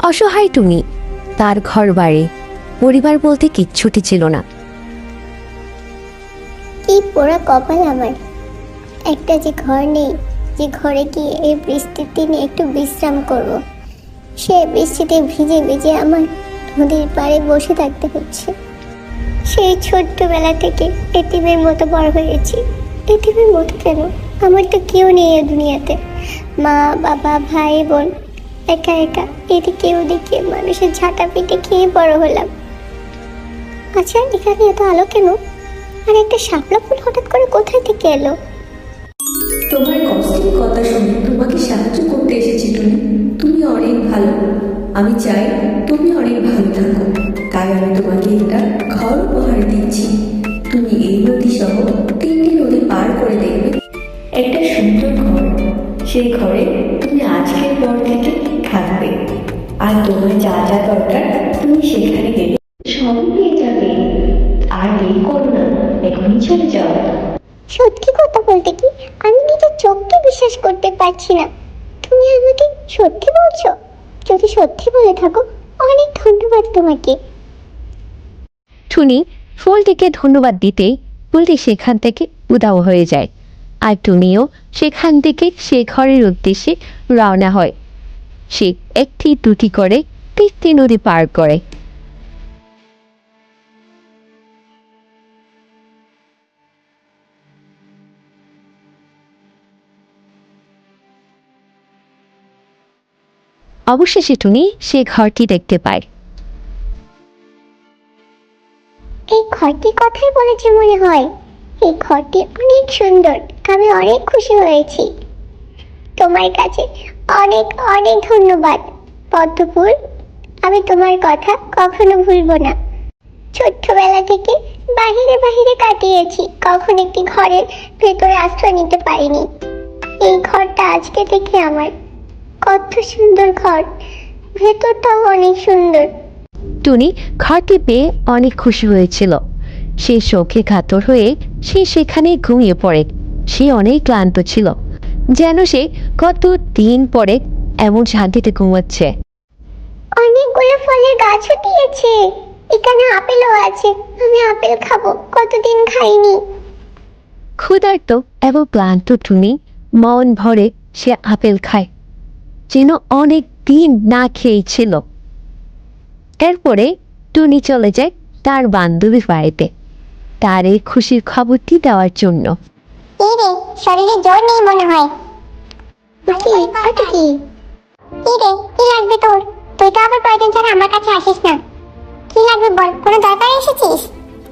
অসহায় টুনি। তার ঘর বাড়ি পরিবার বলতে কিচ্ছুটি ছিল না। কি পোড়া কপাল আমার, একটা যে ঘর নেই, যে ঘরে গিয়ে এই বৃষ্টির দিনে একটু বিশ্রাম করব। সে বৃষ্টিতে ভিজে ভিজে আমার নদীর পাড়ে বসে থাকতে হচ্ছে। সেই ছোট্টবেলা থেকে এতিমের মতো বড় হয়েছি। এতিমের মতো কেন? আমার তো কেউ নেই এই দুনিয়াতে, মা বাবা ভাই বোন, একা একা এদিকে ওদিকে মানুষের ঝাঁটা পিটে খেয়ে বড় হলাম। আচ্ছা, এখানে এত আলো কেন? আর একটা শাপলা ফুল হঠাৎ করে কোথায় থেকে এলো? তোমার কষ্টের কথা শুনে তোমাকে সাহায্য করতে এসেছি টুনি। তুমি অনেক ভালো, আমি চাই তুমি অনেক ভালো থাকো, তাই আমি তোমাকে একটা ঘর উপহার দিচ্ছি। তুমি এই নদী সহ 3টি নদী পার করে দেখবে একটা সুন্দর ঘর। সেই ঘরে তুমি আজকের পর থেকে থাকবে, আর তোমার যা যা দরকার তুমি সেখানে গেলে সব পেয়ে যাবে। আর দেরি করো না, এখনই চলে যাও। সত্যি কথা বলতে কি আমি নিজের চোখকে বিশ্বাস করতে পারছি না। তুমি আমাকে সত্যি বলছো? যদি সত্যি বলে থাকো অনেক ধন্যবাদ তোমাকে। টুনি ফুলটিকে ধন্যবাদ দিতেই ফুলটি সেখান থেকে উধাও হয়ে যায়, আর টুনিও সেখান থেকে সে ঘরের উদ্দেশ্যে রওনা হয়। সে একটি দুটি করে 3টি নদী পার করে। অবশেষে টুনি সে ঘরটি দেখতে পায়। এই ঘরটির কথাই বলেছে মনে হয়। এই ঘরটি অনেক সুন্দর, আমি অনেক খুশি হয়েছি। তোমার কাছে অনেক অনেক ধন্যবাদ পদ্মফুল। আমি তোমার কথা কখনো ভুলবো না। ছোট্টবেলা থেকে বাহিরে বাহিরে কাটিয়েছি, কখন একটি ঘরের ভেতরে আশ্রয় নিতে পারিনি। এই ঘরটা আজকে থেকে আমার। কত সুন্দর ঘর, ভেতরটাও অনেক সুন্দর। টুনি ঘরটি পেয়ে অনেক খুশি হয়েছিল। সে শোকে কাতর হয়ে সে সেখানে ঘুমিয়ে পড়ে। সে অনেক ক্লান্ত ছিল, যেন সে কত দিন পরে এমন শান্তিতে ঘুমাচ্ছে। অনেকগুলো ফলের গাছও দিয়েছে, এখানে আপেলও আছে। আমি আপেল খাবো, কতদিন খাইনি। ক্ষুধার্ত এবং ক্লান্ত টুনি মন ভরে সে আপেল খায়, যেন অনেক দিন না খেয়েছিল। এরপরে টুনি চলে যায় তার বান্ধবীর বাড়িতে তার এই খুশির খবরটি দেওয়ার জন্য। এই রে, শরীরে জোর নেই মনে হয়। কি রে, কি লাগবে তোর? তুই তো আবার কয়েকদিন ছাড়া আমার কাছে আসিস না। কি লাগবে বল, কোনো দরকারে এসেছিস?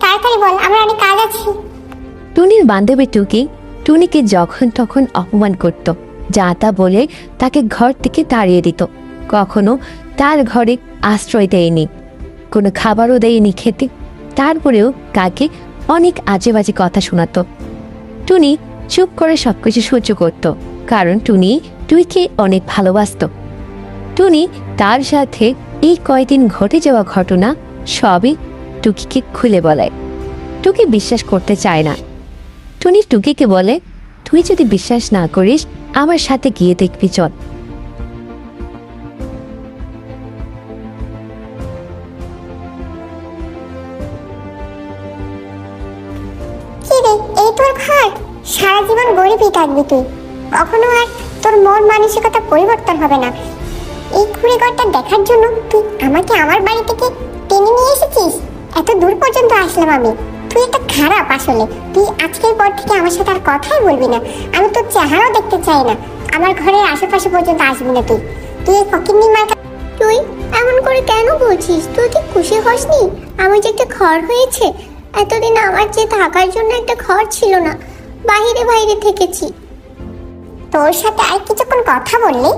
তাড়াতাড়ি বল, আমার অনেক কাজ আছে। টুনির বান্ধবী টুকি টুনিকে যখন তখন অপমান করত, যা তা বলে তাকে ঘর থেকে তাড়িয়ে দিত। কখনো তার ঘরে আশ্রয় দেয়নি, কোনো খাবারও দেয়নি খেতে। তারপরেও কাকে অনেক আজে বাজে কথা শোনাতো। টুনি চুপ করে সবকিছু সহ্য করত, কারণ টুনি টুইকে অনেক ভালোবাসত। টুনি তার সাথে এই কয়দিন ঘটে যাওয়া ঘটনা সবই টুকিকে খুলে বলে। টুকি বিশ্বাস করতে চায় না। টুনি টুকিকে বলে, তুই যদি বিশ্বাস না করিস আমার সাথে গিয়ে দেখবি, চল। কি রে, এই তোর ঘর? সারা জীবন গরিবই থাকবি তুই, কখনো আর তোর মন মানসিকতা পরিবর্তন হবে না। এই কুড়ে ঘরটা দেখার জন্য তুই আমাকে আমার বাড়ি থেকে টেনে নিয়ে এসেছিস? এত দূর পর্যন্ত আসলাম আমি। তুই একটা খারাপ আসলে। তুই আজকের পর থেকে আমার সাথে আর কথাই বলবি না। আমি তোর চেহারাও দেখতে চাই না। আমার ঘরের আশেপাশে পর্যন্ত আসবি না তুই। তুই এই ফকিন্নি মার্কা। তুই এমন করে কেন বলছিস? তুই কি খুশি হসনি আমার যে একটা ঘর হয়েছে? এতদিন আমার যে থাকার জন্য একটা ঘর ছিল না, বাইরে বাইরে থেকেছি। তোর সাথে আর কিছুক্ষণ কথা বললে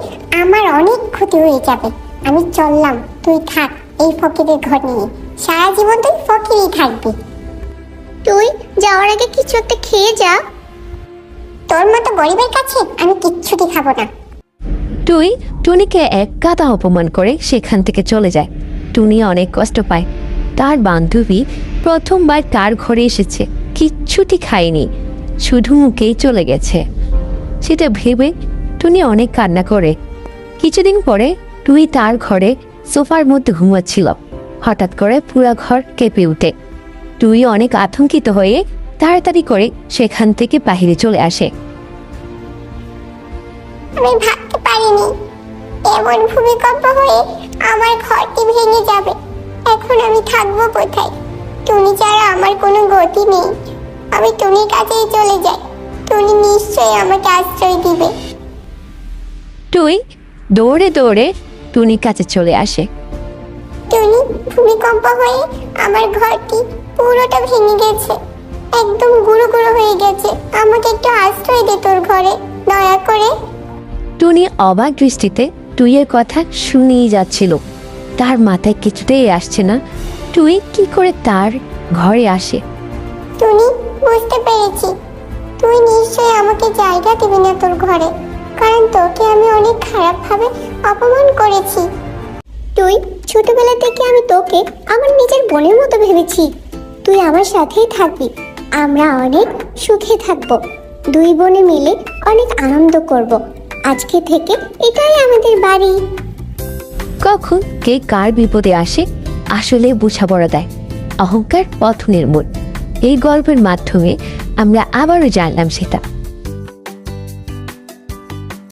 আমার অনেক ক্ষতি হয়ে যাবে। আমি চললাম, তুই থাক এই ফকিরের ঘর নিয়ে। সারা জীবন তুই ফকিরই থাকবি। তুই যাওয়ার আগে কিছু একটা খেয়ে যা। তোর মতো গরিবের কাছে আমি কিচ্ছুটি খাবো না। টুই টুনিকে এক গাদা অপমান করে সেখান থেকে চলে যায়। টুনি অনেক কষ্ট পায়। তার বান্ধবী প্রথমবার তার ঘরে এসেছে, কিচ্ছুটি খায়নি, শুধু মুখেই চলে গেছে। সেটা ভেবে টুনি অনেক কান্না করে। কিছুদিন পরে টুই তার ঘরে সোফার মধ্যে ঘুমাচ্ছিল। হঠাৎ করে পুরো ঘর কেঁপে উঠে। টুই অনেক আতঙ্কিত হয়ে তাড়াতাড়ি করে সেখান থেকে বাহিরে চলে আসে। আমি ভাবতে পারিনি এমন ভূমিকম্প হয়ে আমার ঘরটি ভেঙে যাবে। এখন আমি থাকবো কোথায়? টুনি ছাড়া আমার কোনো গতি নেই। আমি টুনির কাছেই চলে যাই। টুনি নিশ্চয়ই আমাকে আশ্রয় দিবে। টুই দৌড়ে দৌড়ে টুনির কাছে চলে আসে। টুনি, ভূমিকম্প হয়ে আমার ঘরটি পুরোটা ভেঙে গেছে, একদম গুঁড়ো গুঁড়ো হয়ে গেছে। আমাকে একটু আশ্রয় দে তোর ঘরে, দয়া করে। টুনি অবাক দৃষ্টিতে টুইয়ের কথা শুনেই যাচ্ছিল। তার মাথায় কিছুতেই আসছে না টুই কি করে তার ঘরে আসে। টুনি, বুঝতে পেরেছি তুই নিশ্চয়ই আমাকে জায়গা দিবি না তোর ঘরে, কারণ তোকে আমি অনেক খারাপভাবে অপমান করেছি। তুই ছোটবেলা থেকে আমি তোকে আমার নিজের বোনের মতো ভেবেছি। তুই আমার সাথেই থাকবি, আমরা অনেক সুখে থাকবো, দুই বোনে মিলে অনেক আনন্দ করব। আজকে থেকে এটাই আমাদের বাড়ি। কখন কে কার বিপদে আসে আসলে বোঝাপড়া দেয় অহংকার পথ নির্মূল। এই গল্পের মাধ্যমে আমরা আবারও জানলাম সেটা।